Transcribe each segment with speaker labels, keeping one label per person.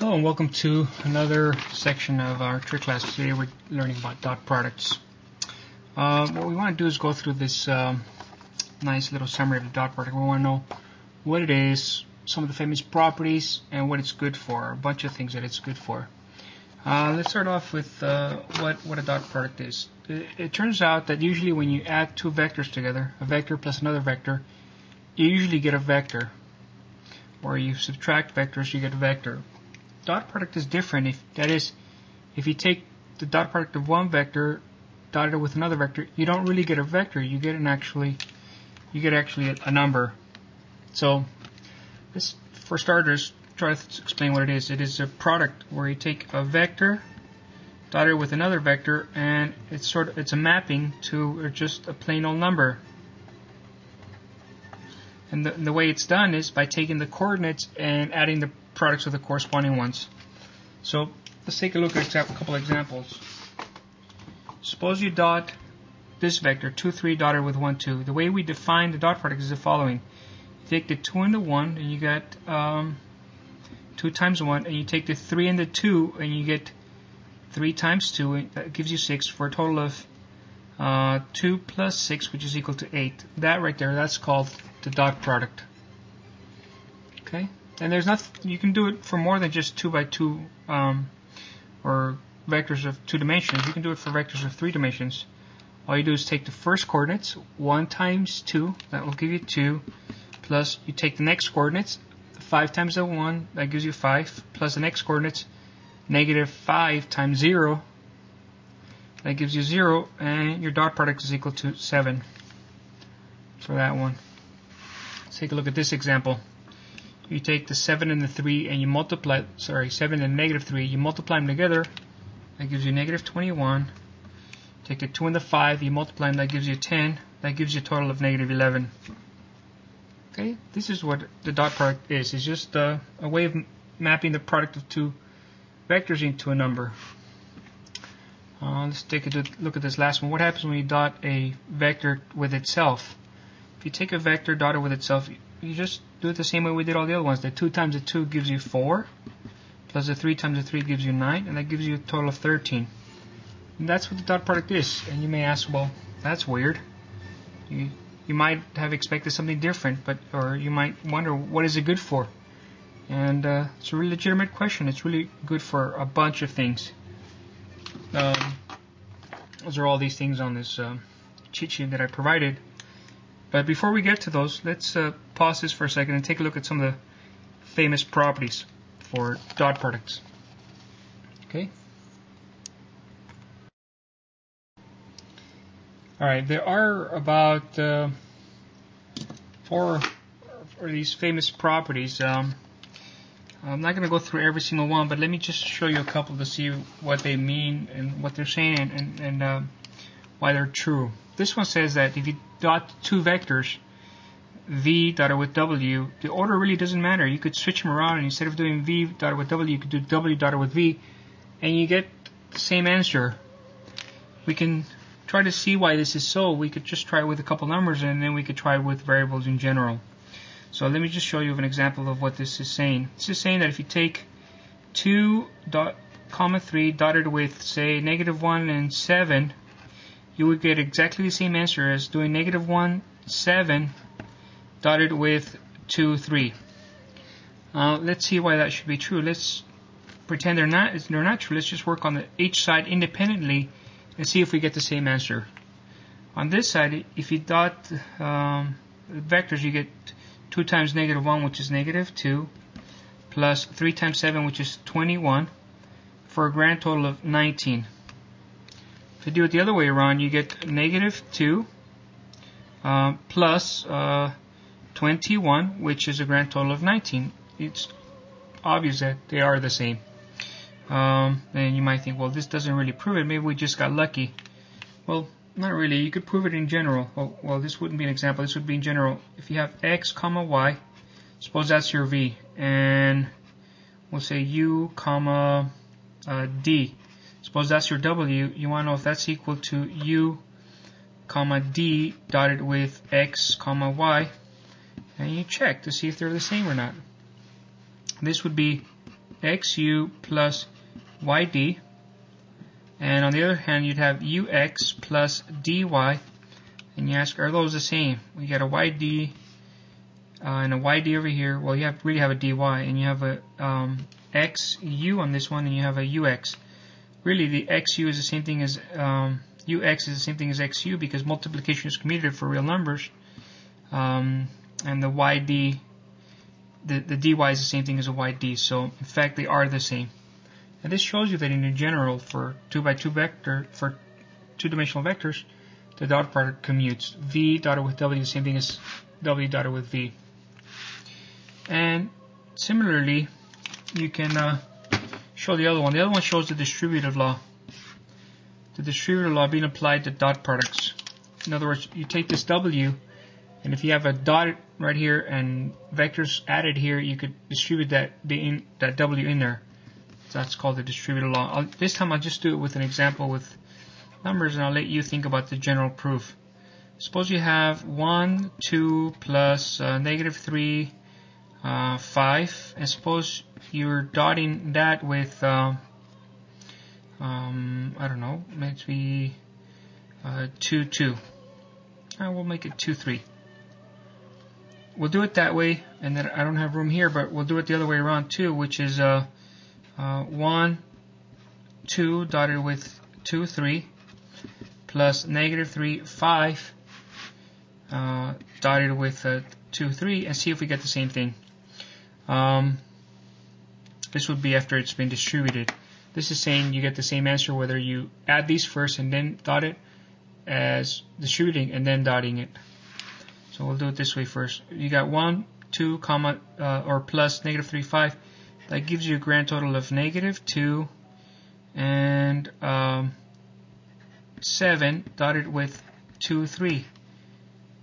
Speaker 1: Hello and welcome to another section of our trig class. Today we're learning about dot products. What we want to do is go through this nice little summary of the dot product. We want to know what it is, some of the famous properties, and what it's good for, a bunch of things that it's good for. Let's start off with what a dot product is. It turns out that usually when you add two vectors together, a vector plus another vector, you usually get a vector. Or you subtract vectors, you get a vector. Dot product is different. If you take the dot product of one vector dotted with another vector, you don't really get a vector. You get actually a number. So this, for starters, try to explain what it is. It is a product where you take a vector dotted with another vector, and it's a mapping to just a plain old number. And the way it's done is by taking the coordinates and adding the products of the corresponding ones. So let's take a look at a couple examples. Suppose you dot this vector, 2, 3 dotted with 1, 2. The way we define the dot product is the following. You take the 2 and the 1 and you get 2 times 1, and you take the 3 and the 2 and you get 3 times 2, and that gives you 6 for a total of 2 plus 6, which is equal to 8. That right there, that's called the dot product. Okay, and there's nothing, you can do it for more than just 2 by 2 or vectors of 2 dimensions. You can do it for vectors of 3 dimensions. All you do is take the first coordinates, 1 times 2, that will give you 2, plus you take the next coordinates, 5 times the 1, that gives you 5, plus the next coordinates, negative 5 times 0, that gives you 0, and your dot product is equal to 7 for that one. Let's take a look at this example. You take the 7 and the 3 and you multiply, 7 and negative 3, you multiply them together, that gives you negative 21. Take the 2 and the 5, you multiply them, that gives you 10, that gives you a total of negative 11. Okay, this is what the dot product is. It's just a way of mapping the product of two vectors into a number. Let's take a look at this last one. What happens when you dot a vector with itself? If you take a vector dotted with itself, you just do it the same way we did all the other ones. The 2 times the 2 gives you 4, plus the 3 times the 3 gives you 9, and that gives you a total of 13. And that's what the dot product is. And you may ask, well, that's weird. You might have expected something different, or you might wonder, what is it good for? And it's a really legitimate question. It's really good for a bunch of things. Those are all these things on this cheat sheet that I provided. But before we get to those, let's pause this for a second and take a look at some of the famous properties for dot products. Okay. Alright, there are about 4 of these famous properties. I'm not going to go through every single one, but let me just show you a couple to see what they mean and what they're saying and why they're true. This one says that if you dot two vectors, v dotted with w, the order really doesn't matter. You could switch them around, and instead of doing v dotted with w, you could do w dotted with v, and you get the same answer. We can try to see why this is so. We could just try it with a couple numbers, and then we could try it with variables in general. So let me just show you an example of what this is saying. This is saying that if you take 2, 3 dotted with, say, negative 1 and 7, you would get exactly the same answer as doing negative 1, 7 dotted with 2, 3. Let's see why that should be true. Let's pretend they're not true. Let's just work on each side independently and see if we get the same answer. On this side, if you dot vectors, you get 2 times negative 1, which is negative 2, plus 3 times 7, which is 21, for a grand total of 19. If you do it the other way around, you get negative 2 plus 21, which is a grand total of 19. It's obvious that they are the same. Then you might think, well, this doesn't really prove it. Maybe we just got lucky. Well, not really. You could prove it in general. Well, this wouldn't be an example. This would be in general. If you have x comma y, suppose that's your v, and we'll say u comma d. Suppose that's your w. You want to know if that's equal to u comma d dotted with x comma y, and you check to see if they're the same or not. This would be xu plus yd, and on the other hand you'd have ux plus dy, and you ask, are those the same? We got a yd and a yd over here. Well, you really have a dy, and you have a xu on this one, and you have a ux. Really, the xu is the same thing as ux is the same thing as xu, because multiplication is commutative for real numbers, and the yd, the dy is the same thing as a yd. So in fact, they are the same. And this shows you that in general, for 2x2 vector, for two-dimensional vectors, the dot product commutes. V dotted with W is the same thing as W dotted with V. And similarly, you can show the other one. The other one shows the distributive law. The distributive law being applied to dot products. In other words, you take this W, and if you have a dot right here and vectors added here, you could distribute that W in there. So that's called the distributive law. This time I'll just do it with an example with numbers, and I'll let you think about the general proof. Suppose you have 1, 2 plus -3, 5, and suppose you're dotting that with I don't know, maybe 2, 2. We'll make it 2, 3. We'll do it that way, and then I don't have room here, but we'll do it the other way around too, which is 1, 2 dotted with 2, 3 plus -3, 5 dotted with 2, 3, and see if we get the same thing. This would be after it's been distributed. This is saying you get the same answer whether you add these first and then dot it, as distributing and then dotting it. So we'll do it this way first. You got 1, 2, comma, or plus -3, 5. That gives you a grand total of -2 and 7 dotted with 2, 3.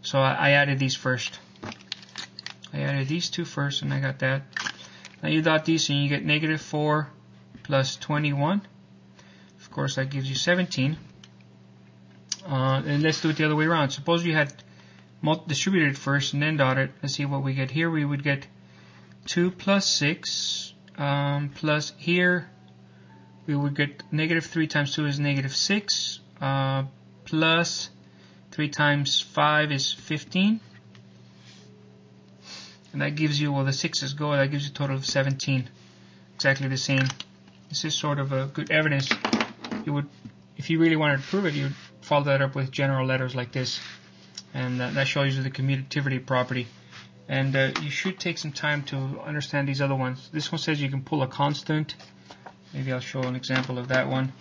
Speaker 1: So I added these first. I added these two first, and I got that. Now you dot these, and you get -4 plus 21. Of course, that gives you 17. And let's do it the other way around. Suppose you had distributed first and then dotted. Let's see what we get here. We would get 2 plus 6 plus here we would get -3 times 2 is -6 plus 3 times 5 is 15, and that gives you, well, the 6's go, that gives you a total of 17. Exactly the same. This is sort of a good evidence. You would, if you really wanted to prove it, you would follow that up with general letters like this, and that shows you the commutativity property. And you should take some time to understand these other ones. This one says you can pull a constant. Maybe I'll show an example of that one.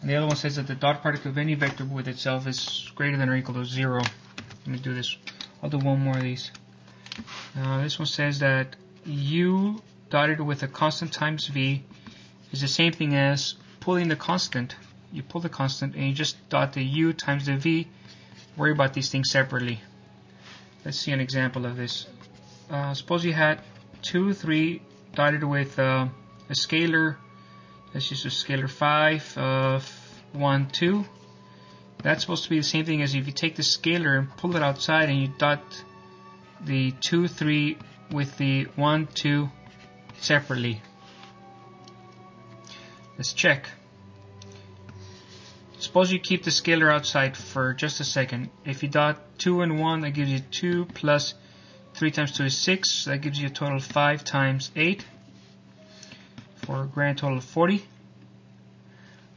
Speaker 1: And the other one says that the dot product of any vector with itself is greater than or equal to 0. Let me do this. I'll do one more of these. This one says that u dotted with a constant times v is the same thing as pulling the constant. You pull the constant and you just dot the u times the v. Worry about these things separately. Let's see an example of this. Suppose you had 2, 3 dotted with a scalar. Let's use a scalar 5, 1, 2. That's supposed to be the same thing as if you take the scalar and pull it outside and you dot the 2, 3 with the 1, 2 separately. Let's check. Suppose you keep the scalar outside for just a second. If you dot 2 and 1, that gives you 2 plus 3 times 2 is 6. That gives you a total of 5 times 8 for a grand total of 40.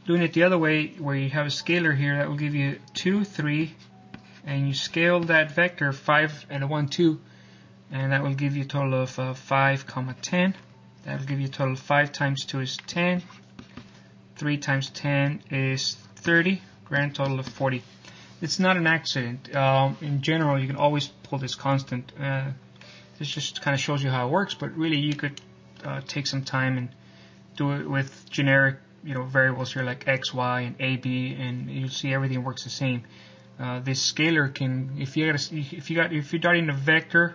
Speaker 1: Doing it the other way, where you have a scalar here, that will give you 2, 3, and you scale that vector 5 and a 1, 2, and that will give you a total of 5, 10. That will give you a total of 5 times 2 is 10. 3 times 10 is 30, grand total of 40. It's not an accident. In general, you can always pull this constant. This just kind of shows you how it works, but really you could take some time and do it with generic, variables here like x, y, and a, b, and you'll see everything works the same. This scalar can, if you're dotting a vector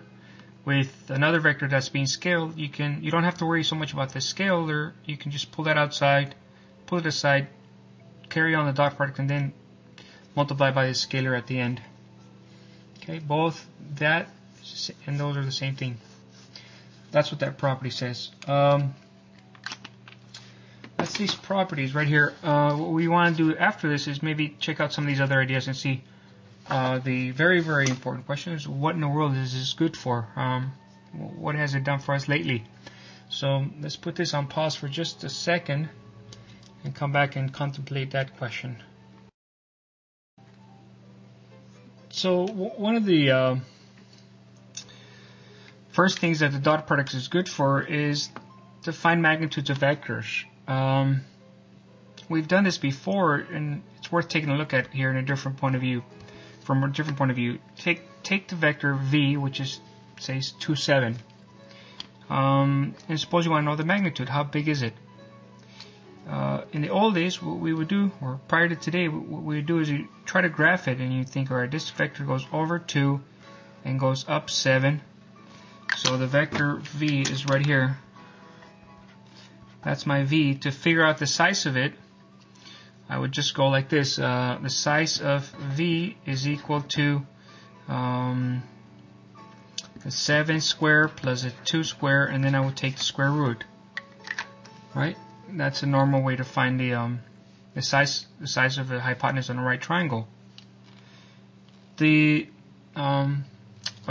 Speaker 1: with another vector that's being scaled, you don't have to worry so much about the scalar. You can just pull that outside, pull it aside, carry on the dot product, and then multiply by the scalar at the end. Okay, both that and those are the same thing. That's what that property says. that's these properties right here. What we want to do after this is maybe check out some of these other ideas and see the very, very important question is, what in the world is this good for? What has it done for us lately? So let's put this on pause for just a second and come back and contemplate that question. So one of the first things that the dot product is good for is to find magnitudes of vectors. We've done this before, and it's worth taking a look at here in a different point of view. From a different point of view, take the vector v, which is, say, 2, 7. And suppose you want to know the magnitude. How big is it? In the old days, what we would do, or prior to today, what we would do is you try to graph it, and you think, all right, this vector goes over 2 and goes up 7. So the vector v is right here. That's my v. To figure out the size of it, I would just go like this. The size of v is equal to the 7 square plus a 2 square, and then I would take the square root. Right? That's a normal way to find the size of the hypotenuse on a right triangle. By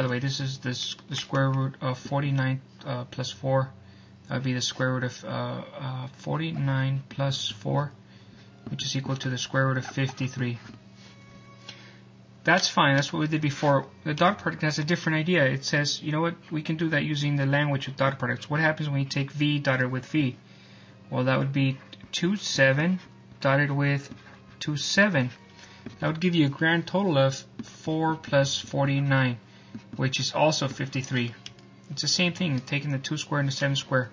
Speaker 1: the way, this is the square root of 49 plus 4. That would be the square root of 49 plus 4, which is equal to the square root of 53. That's fine. That's what we did before. The dot product has a different idea. It says, you know what, we can do that using the language of dot products. What happens when you take v dotted with v? Well, that would be 2, 7 dotted with 2, 7. That would give you a grand total of 4 plus 49, which is also 53. It's the same thing, taking the 2 square and the 7 square.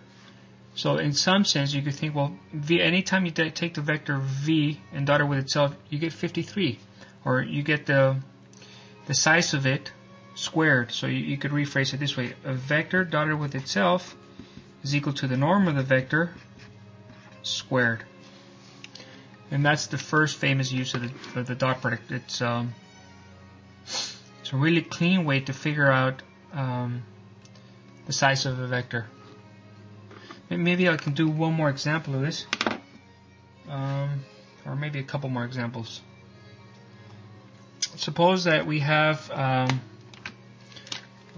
Speaker 1: So in some sense, you could think, well, anytime you take the vector v and dot it with itself, you get 53. Or you get the size of it squared. So you could rephrase it this way. A vector dotted with itself is equal to the norm of the vector squared. And that's the first famous use of the dot product. It's a really clean way to figure out the size of a vector. Maybe I can do one more example of this, or maybe a couple more examples. Suppose that we have, I'll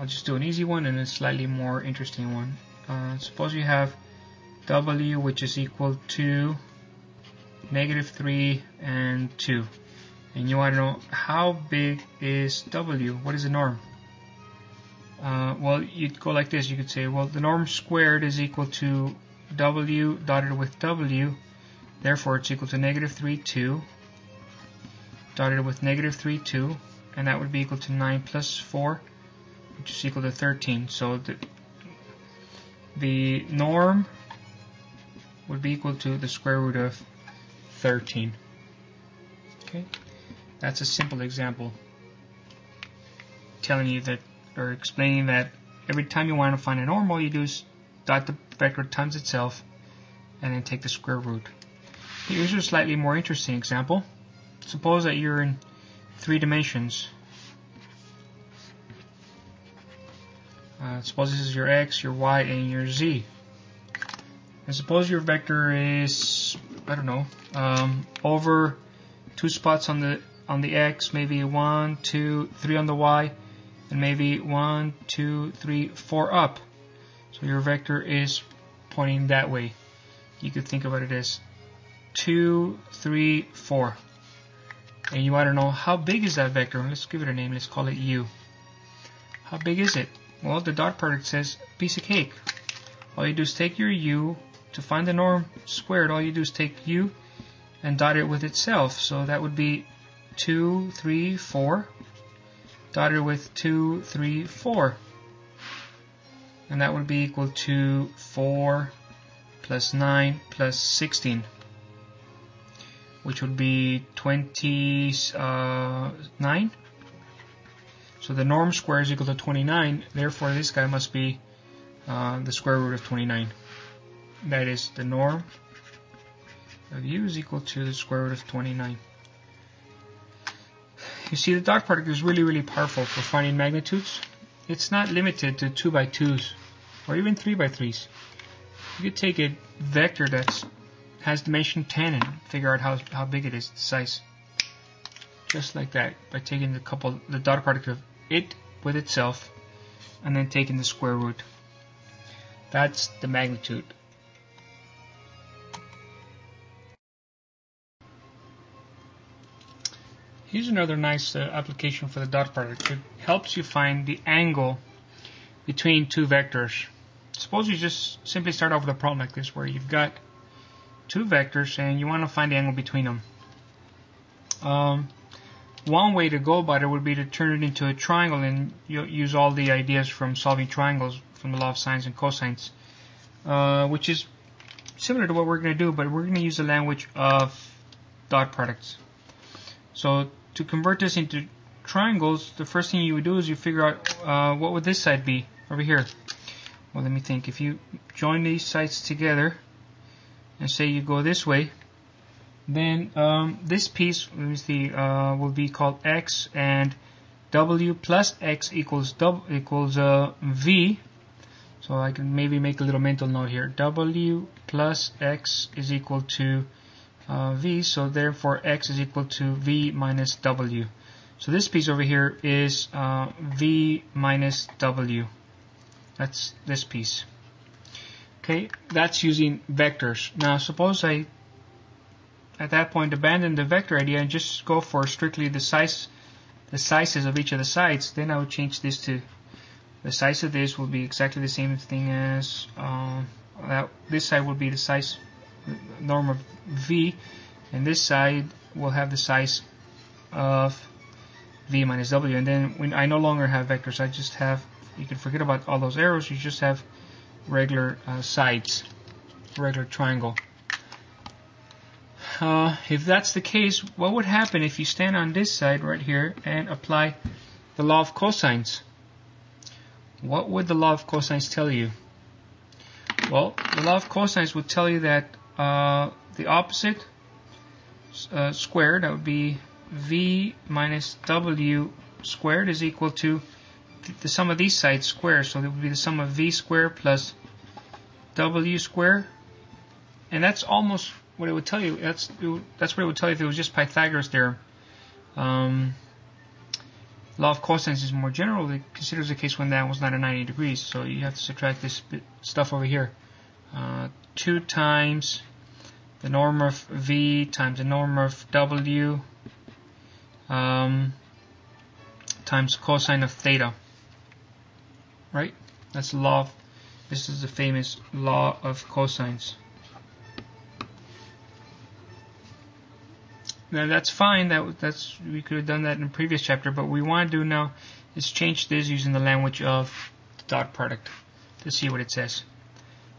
Speaker 1: just do an easy one and a slightly more interesting one. Suppose you have w, which is equal to -3 and 2. And you want to know, how big is w? What is the norm? Well, you'd go like this. You could say, well, the norm squared is equal to w dotted with w. Therefore, it's equal to -3, 2. Dotted with -3, 2. And that would be equal to 9 plus 4, which is equal to 13. So the norm would be equal to the square root of 13. Okay, that's a simple example telling you that, or explaining that every time you want to find a normal, you do is dot the vector times itself and then take the square root. Here's a slightly more interesting example. Suppose that you're in 3 dimensions. Suppose this is your x, your y, and your z. And suppose your vector is, I don't know, over 2 spots on the x, maybe 1, 2, 3 on the y, and maybe 1, 2, 3, 4 up. So your vector is pointing that way. You could think about it as 2, 3, 4. And you want to know, how big is that vector? Let's give it a name. Let's call it u. How big is it? Well, the dot product says piece of cake. All you do is take your u. To find the norm squared, all you do is take u and dot it with itself. So that would be 2, 3, 4 dotted with 2, 3, 4. And that would be equal to 4 plus 9 plus 16, which would be 29. So the norm square is equal to 29. Therefore, this guy must be the square root of 29. That is, the norm of u is equal to the square root of 29. You see, the dot product is really, really powerful for finding magnitudes. It's not limited to 2 by 2s or even 3 by 3s. You could take a vector that has dimension 10 and figure out how big it is, the size. Just like that, by taking the dot product of it with itself and then taking the square root. That's the magnitude. Here's another nice application for the dot product. It helps you find the angle between two vectors. Suppose you just simply start off with a problem like this where you've got two vectors and you want to find the angle between them. One way to go about it would be to turn it into a triangle, and you'll use all the ideas from solving triangles from the law of sines and cosines, which is similar to what we're going to do, but we're going to use the language of dot products. So to convert this into triangles, the first thing you would do is you figure out what would this side be over here. Well, let me think. If you join these sides together and say you go this way, then this piece, let me see, will be called x, and w plus x equals v. So I can maybe make a little mental note here. W plus x is equal to v, so therefore x is equal to v minus w. So this piece over here is v minus w. That's this piece. Okay, that's using vectors. Now suppose I, at that point, abandon the vector idea and just go for strictly the sizes of each of the sides. Then I would change this to, the size of this will be exactly the same thing as this side will be the size norm of v, and this side will have the size of v minus w. And then when I no longer have vectors, I just have, you can forget about all those arrows, you just have regular sides, regular triangle. If that's the case, what would happen if you stand on this side right here and apply the law of cosines? What would the law of cosines tell you? Well, the law of cosines would tell you that the opposite squared, that would be v minus w squared, is equal to the sum of these sides squared. So that would be the sum of v squared plus w squared, and that's almost what it would tell you. That's what it would tell you if it was just Pythagoras' theorem. Law of cosines is more general. It considers a case when that was not at 90 degrees. So you have to subtract this stuff over here. 2 times the norm of v times the norm of w times cosine of theta. Right? That's the law of, this is the famous law of cosines. Now that's fine. That's we could have done that in the previous chapter, but what we want to do now is change this using the language of the dot product to see what it says.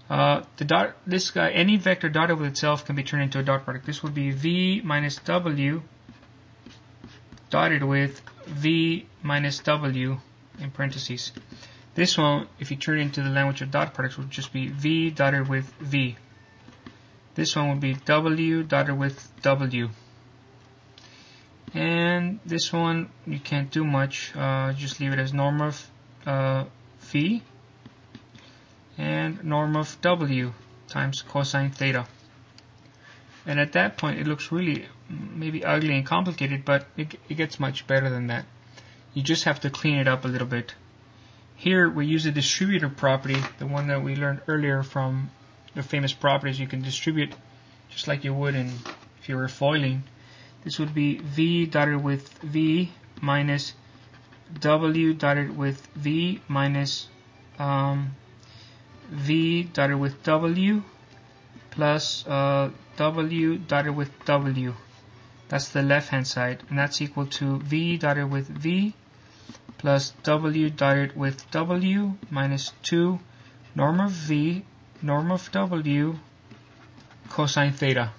Speaker 1: This guy, any vector dotted with itself can be turned into a dot product. This would be v minus w dotted with v minus w in parentheses. This one, if you turn it into the language of dot products, would just be v dotted with v. This one would be w dotted with w. And this one, you can't do much. Just leave it as norm of v and norm of w times cosine theta. And at that point, it looks really maybe ugly and complicated, but it gets much better than that. You just have to clean it up a little bit. Here we use the distributive property, the one that we learned earlier from the famous properties. You can distribute just like you would if you were foiling. This would be v dotted with v minus w dotted with v minus v dotted with w plus w dotted with w. That's the left hand side, and that's equal to v dotted with v plus w dotted with w minus 2 norm of v norm of w cosine theta.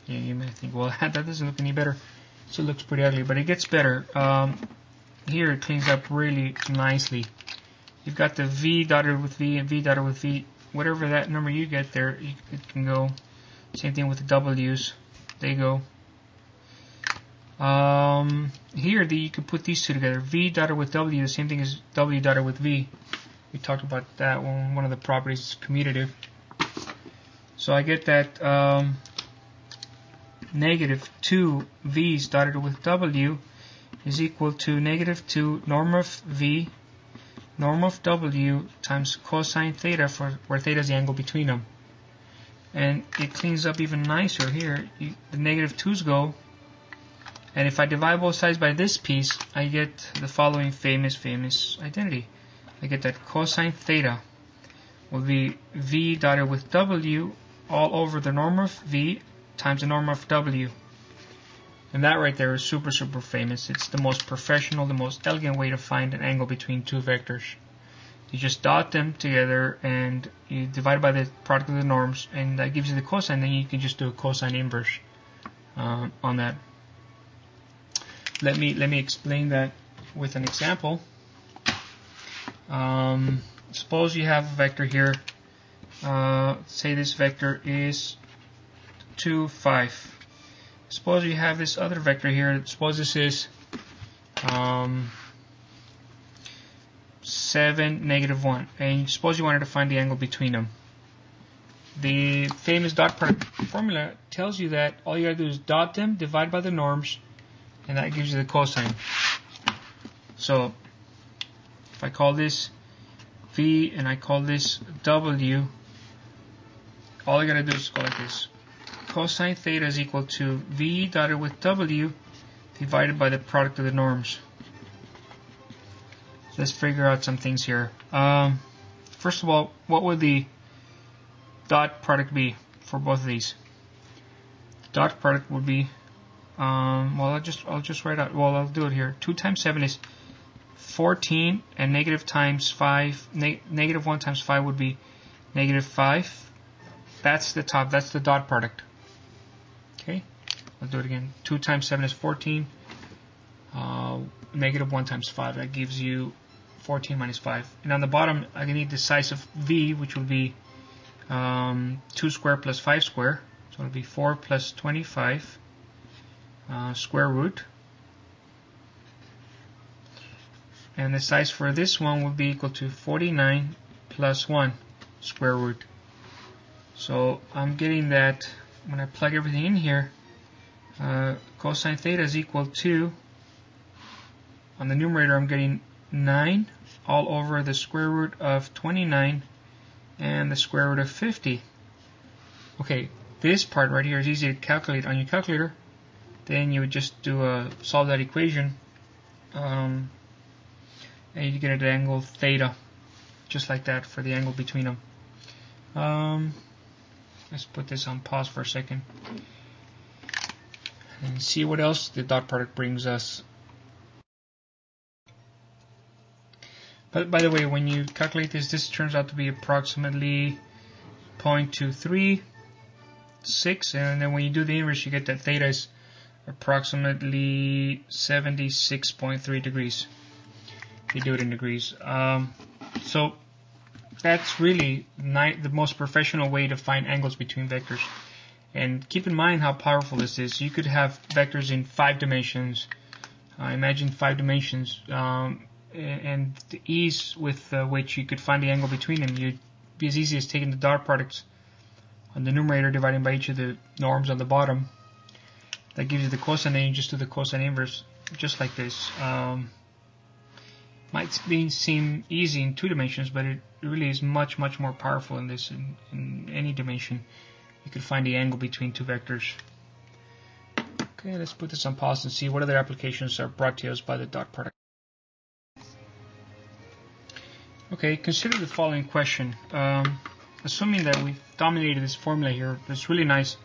Speaker 1: Yeah, you may think, well, that doesn't look any better. So it looks pretty ugly, but it gets better. Here it cleans up really nicely. You've got the v dotted with v and v dotted with v. Whatever that number you get there, it can go. Same thing with the w's. They go. Here you can put these two together. V dotted with w, the same thing as w dotted with v. We talked about that one of the properties is commutative. So I get that negative 2 v's dotted with w is equal to negative 2 norm of v norm of w times cosine theta, for where theta is the angle between them. And it cleans up even nicer here. The negative 2's go, and if I divide both sides by this piece, I get the following famous identity. I get that cosine theta will be v dotted with w all over the norm of v times the norm of w. And that right there is super famous. It's the most professional, the most elegant way to find an angle between two vectors. You just dot them together and you divide by the product of the norms, and that gives you the cosine. Then you can just do a cosine inverse on that. Let me explain that with an example. Suppose you have a vector here. Say this vector is 2, 5. Suppose you have this other vector here. Suppose this is 7, negative 1. And suppose you wanted to find the angle between them. The famous dot product formula tells you that all you gotta do is dot them, divide by the norms, and that gives you the cosine. So if I call this v and I call this w, all I gotta do is go like this. Cosine theta is equal to v dotted with w divided by the product of the norms. Let's figure out some things here. First of all, what would the dot product be for both of these? Dot product would be, well, I'll just write out. Well, I'll do it here. 2 times 7 is 14, and negative times 5. Negative 1 times 5 would be negative 5. That's the top. That's the dot product. Okay, I'll do it again. 2 times 7 is 14. Negative 1 times 5. That gives you 14 minus 5. And on the bottom, I need the size of v, which will be 2 squared plus 5 squared. So it'll be 4 plus 25 square root. And the size for this one will be equal to 49 plus 1 square root. So I'm getting that when I plug everything in here, cosine theta is equal to, on the numerator I'm getting 9 all over the square root of 29 and the square root of 50. Okay, this part right here is easy to calculate on your calculator. Then you would just solve that equation, and you get an angle theta, just like that, for the angle between them. Let's put this on pause for a second and see what else the dot product brings us. But by the way, when you calculate this turns out to be approximately 0.236, and then when you do the inverse, you get that theta is approximately 76.3 degrees. You do it in degrees. So that's really the most professional way to find angles between vectors. And keep in mind how powerful this is. You could have vectors in 5 dimensions. Imagine 5 dimensions. And the ease with which you could find the angle between them, you'd be as easy as taking the dot products on the numerator, dividing by each of the norms on the bottom. That gives you the cosine, and you just do the cosine inverse, just like this. Might seem easy in 2 dimensions, but it really is much more powerful in this. In any dimension, you could find the angle between 2 vectors. Okay, let's put this on pause and see what other applications are brought to us by the dot product. Okay, consider the following question. Assuming that we've dominated this formula here, this really nice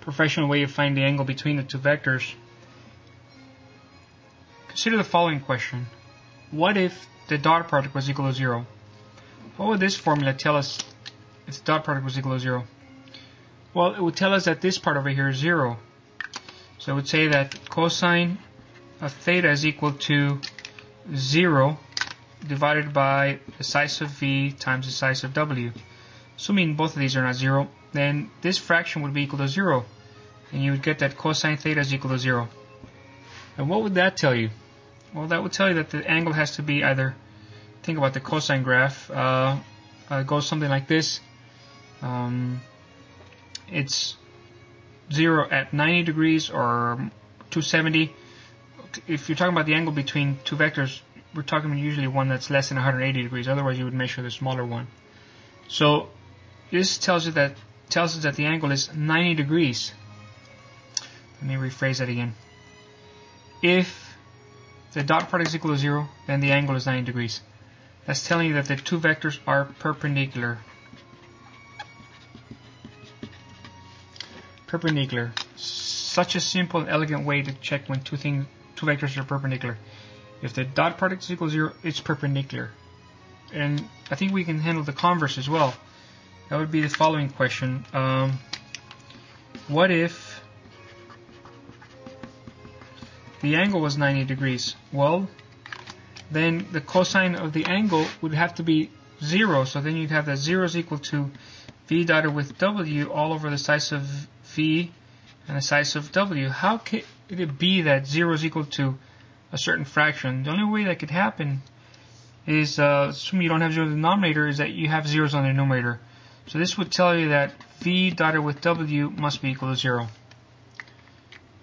Speaker 1: professional way of finding the angle between the 2 vectors. Consider the following question. What if the dot product was equal to 0? What would this formula tell us if the dot product was equal to 0? Well, it would tell us that this part over here is 0. So it would say that cosine of theta is equal to 0 divided by the size of v times the size of w. Assuming both of these are not 0, then this fraction would be equal to 0. And you would get that cosine theta is equal to 0. And what would that tell you? Well, that would tell you that the angle has to be either, think about the cosine graph, it goes something like this. it's 0 at 90 degrees or 270. If you're talking about the angle between two vectors, we're talking usually one that's less than 180 degrees. Otherwise, you would measure the smaller one. So this tells us that the angle is 90 degrees. Let me rephrase that again. If the dot product is equal to 0, then the angle is 90 degrees. That's telling you that the two vectors are perpendicular. Perpendicular. Such a simple and elegant way to check when two vectors are perpendicular. If the dot product is equal to 0, it's perpendicular. And I think we can handle the converse as well. That would be the following question. What if the angle was 90 degrees? Well, then the cosine of the angle would have to be 0. So then you'd have that 0 is equal to v dotted with w all over the size of v and the size of w. How could it be that 0 is equal to a certain fraction? The only way that could happen is, assuming you don't have 0 in the denominator, is that you have zeros on the numerator. So this would tell you that v dotted with w must be equal to 0.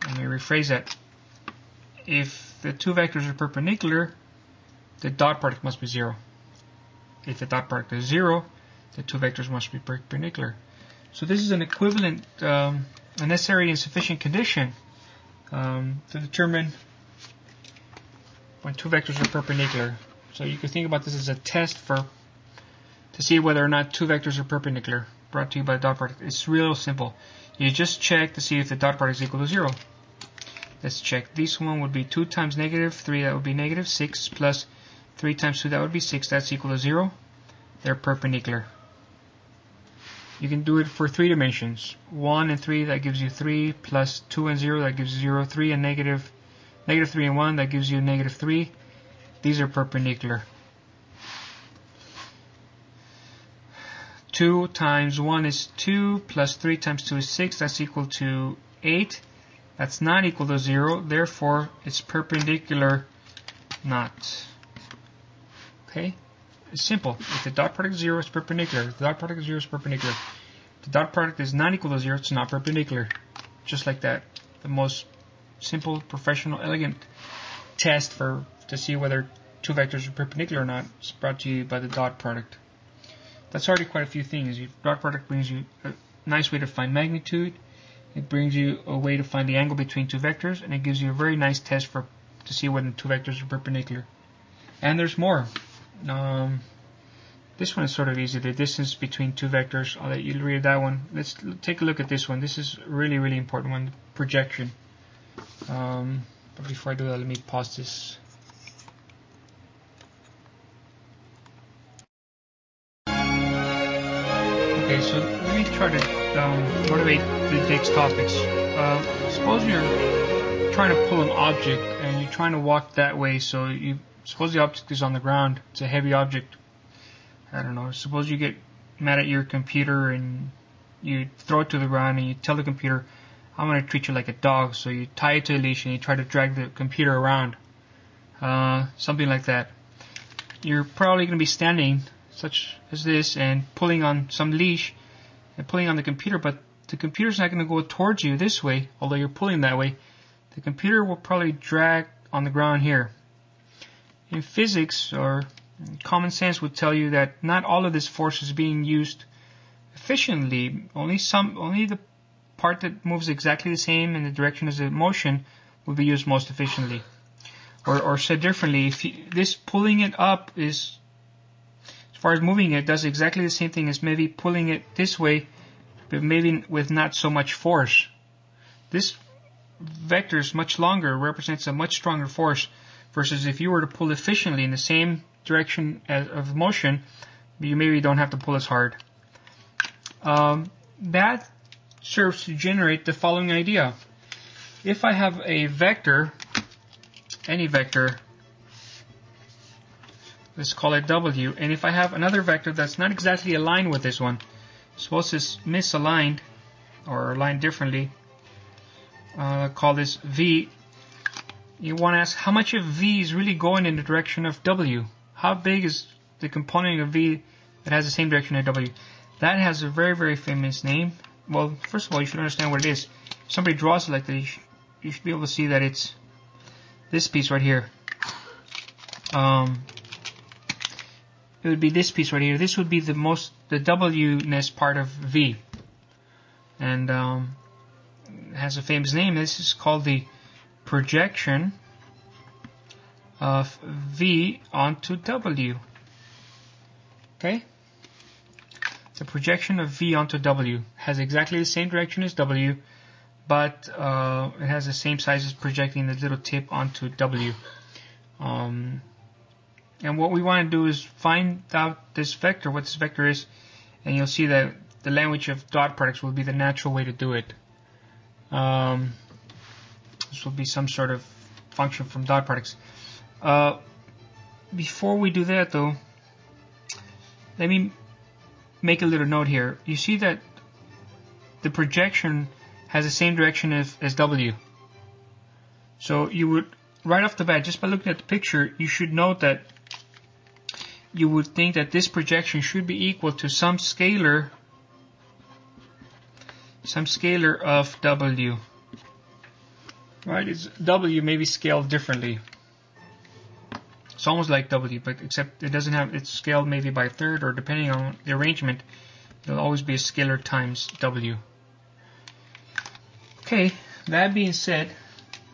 Speaker 1: Let me rephrase that. If the two vectors are perpendicular, the dot product must be 0. If the dot product is 0, the two vectors must be perpendicular. So this is an equivalent, a necessary and sufficient condition to determine when two vectors are perpendicular. So you can think about this as a test to see whether or not two vectors are perpendicular, brought to you by the dot product. It's real simple. You just check to see if the dot product is equal to 0. Let's check. This one would be 2 times negative 3, that would be negative 6, plus 3 times 2, that would be 6, that's equal to 0. They're perpendicular. You can do it for 3 dimensions. 1 and 3, that gives you 3, plus 2 and 0, that gives you 0. 3 and negative 3 and 1, that gives you negative 3. These are perpendicular. 2 times 1 is 2, plus 3 times 2 is 6, that's equal to 8. That's not equal to 0, therefore it's perpendicular not. Okay? It's simple. If the dot product is 0, it's perpendicular. If the dot product is 0, it's perpendicular. If the dot product is not equal to 0, it's not perpendicular. Just like that. The most simple, professional, elegant test to see whether two vectors are perpendicular or not is brought to you by the dot product. That's already quite a few things. The dot product brings you a nice way to find magnitude. It brings you a way to find the angle between two vectors, and it gives you a very nice test to see whether two vectors are perpendicular. And there's more. This one is sort of easy. The distance between two vectors. I'll let you read that one. Let's take a look at this one. This is really, really important one. Projection. But before I do that, let me pause this. Okay, so let me try to motivate the next topics. Suppose you're trying to pull an object and you're trying to walk that way, so suppose the object is on the ground. It's a heavy object. I don't know. Suppose you get mad at your computer and you throw it to the ground and you tell the computer, I'm going to treat you like a dog. So you tie it to a leash and you try to drag the computer around. Something like that. You're probably going to be standing such as this and pulling on some leash and pulling on the computer, but the computer's not going to go towards you this way, although you're pulling that way. The computer will probably drag on the ground here. In physics, or common sense would tell you that not all of this force is being used efficiently. Only the part that moves exactly the same in the direction as the motion will be used most efficiently. Or said differently, if this pulling it up is, as far as moving it, does exactly the same thing as maybe pulling it this way, but maybe with not so much force. This vector is much longer, represents a much stronger force, versus if you were to pull efficiently in the same direction of motion, you maybe don't have to pull as hard. That serves to generate the following idea. If I have a vector, any vector, let's call it W, and if I have another vector that's not exactly aligned with this one, suppose it's misaligned or aligned differently, call this V. You want to ask how much of V is really going in the direction of W. How big is the component of V that has the same direction as W? That has a very, very famous name. well, first of all, you should understand what it is. If somebody draws it like that, you should be able to see that it's this piece right here. It would be this piece right here. This would be the W-ness part of V, and it has a famous name. This is called the projection of V onto W. Okay? The projection of V onto W has exactly the same direction as W, but it has the same size as projecting the little tip onto W. And what we want to do is find out this vector, what this vector is, and you'll see that the language of dot products will be the natural way to do it. This will be some sort of function from dot products. Before we do that though, let me make a little note here. You see that the projection has the same direction as W. So you would, right off the bat, just by looking at the picture, you should note that you would think that this projection should be equal to some scalar of W. Right? It's W may be scaled differently. It's almost like W, but except it doesn't have, it's scaled maybe by a third, or depending on the arrangement, it'll always be a scalar times W. Okay, that being said,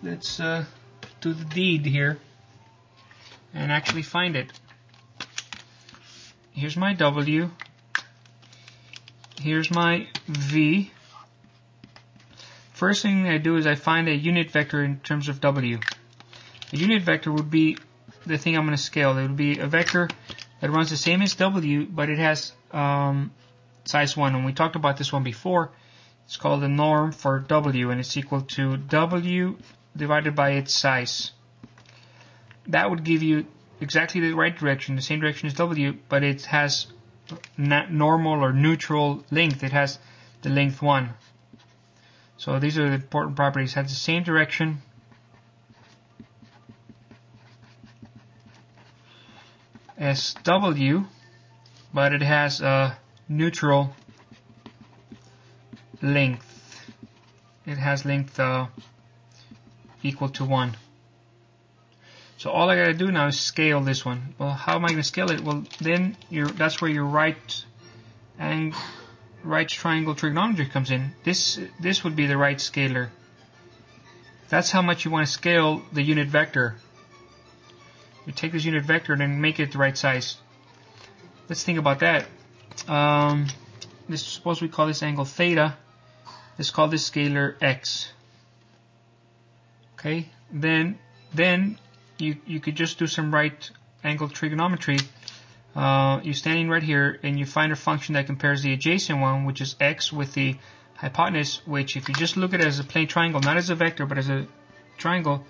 Speaker 1: let's do the deed here and actually find it. Here's my W. Here's my V. First thing I do is I find a unit vector in terms of W. A unit vector would be the thing I'm going to scale. It would be a vector that runs the same as W, but it has size 1. And we talked about this one before. It's called the norm for W, and it's equal to W divided by its size. That would give you exactly the right direction, the same direction as W, but it has normal or neutral length. It has the length 1. So these are the important properties. It has the same direction as W, but it has a neutral length. It has length equal to 1. So all I gotta do now is scale this one. Well, how am I gonna scale it? Well, then that's where your right triangle trigonometry comes in. This would be the right scalar. That's how much you want to scale the unit vector. You take this unit vector and then make it the right size. Let's think about that. Suppose we call this angle theta. Let's call this scalar x. Okay, then you could just do some right angle trigonometry. You're standing right here and you find a function that compares the adjacent one, which is x, with the hypotenuse, which if you just look at it as a plane triangle, not as a vector but as a triangle,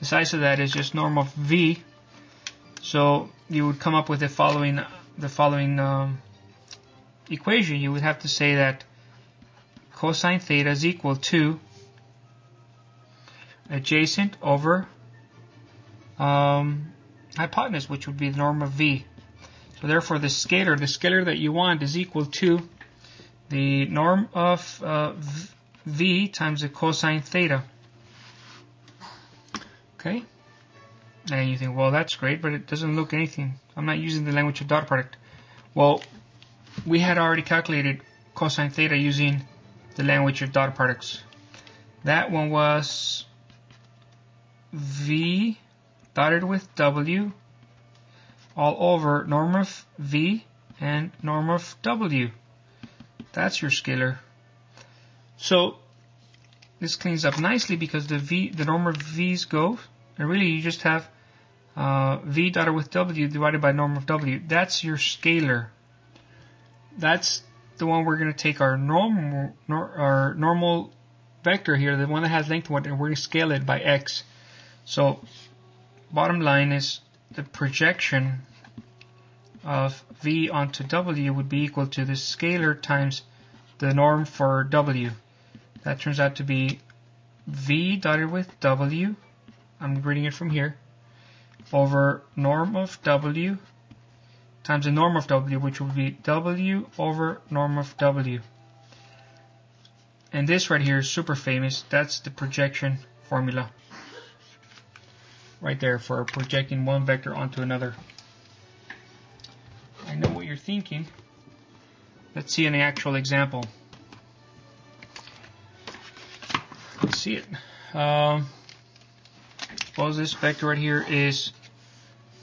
Speaker 1: the size of that is just norm of v. So you would come up with the following equation. You would have to say that cosine theta is equal to adjacent over hypotenuse, which would be the norm of v. So therefore the scalar that you want is equal to the norm of v times the cosine theta. Okay? And you think, well, that's great, but it doesn't look anything. I'm not using the language of dot product. Well, we had already calculated cosine theta using the language of dot products. That one was v dotted with W all over norm of v and norm of W. That's your scalar. So this cleans up nicely because the norm of v's go, and really you just have v dotted with W divided by norm of W. That's your scalar. That's the one we're going to take our normal vector here, the one that has length 1, and we're going to scale it by x. So bottom line is the projection of v onto W would be equal to the scalar times the norm for W. That turns out to be v dotted with W, I'm reading it from here, over norm of W times the norm of W, which would be W over norm of W. And this right here is super famous. That's the projection formula right there for projecting one vector onto another. I know what you're thinking. Let's see an actual example. Let's see it. Suppose this vector right here is,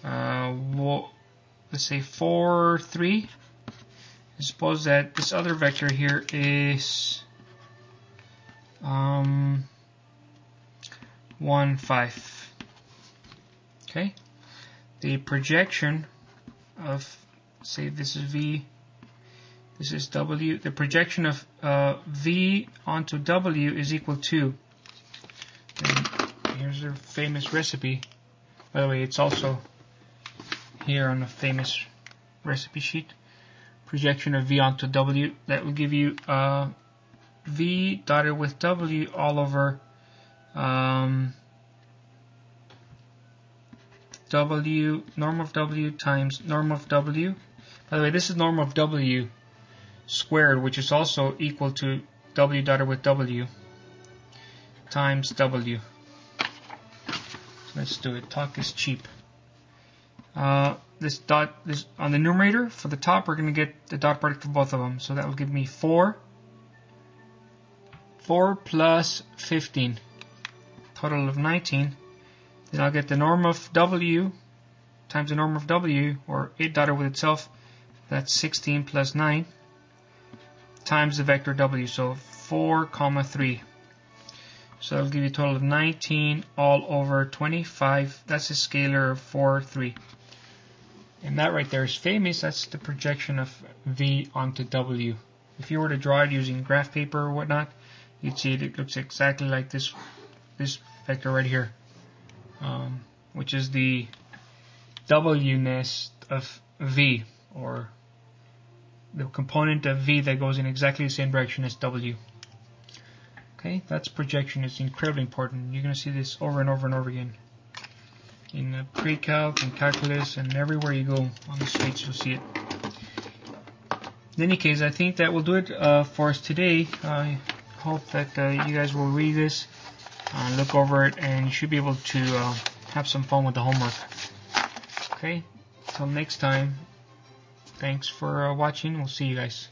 Speaker 1: let's say 4, 3. Suppose that this other vector here is 1, 5. Okay. The projection of, say this is V, this is W. The projection of V onto W is equal to, and here's their famous recipe. By the way, it's also here on the famous recipe sheet. Projection of V onto W, that will give you V dotted with W all over W, norm of W times norm of W. By the way, this is norm of W squared, which is also equal to W dotted with W times W. So let's do it. Talk is cheap. This on the numerator for the top, we're going to get the dot product of both of them. So that will give me 4 plus 15, total of 19. Then I'll get the norm of W times the norm of W, or it dotted with itself. That's 16 plus 9 times the vector W. So 4, 3. So that'll give you a total of 19 all over 25. That's a scalar of 4, 3. And that right there is famous. That's the projection of V onto W. If you were to draw it using graph paper or whatnot, you'd see it. It looks exactly like this vector right here, which is the W-ness of V, or the component of V that goes in exactly the same direction as W. Okay, that's projection. It's incredibly important. You're going to see this over and over and over again. In pre-calc and calculus and everywhere you go on the streets, you'll see it. In any case, I think that will do it for us today. I hope that you guys will read this, look over it, and you should be able to have some fun with the homework. Okay, until next time, thanks for watching. We'll see you guys.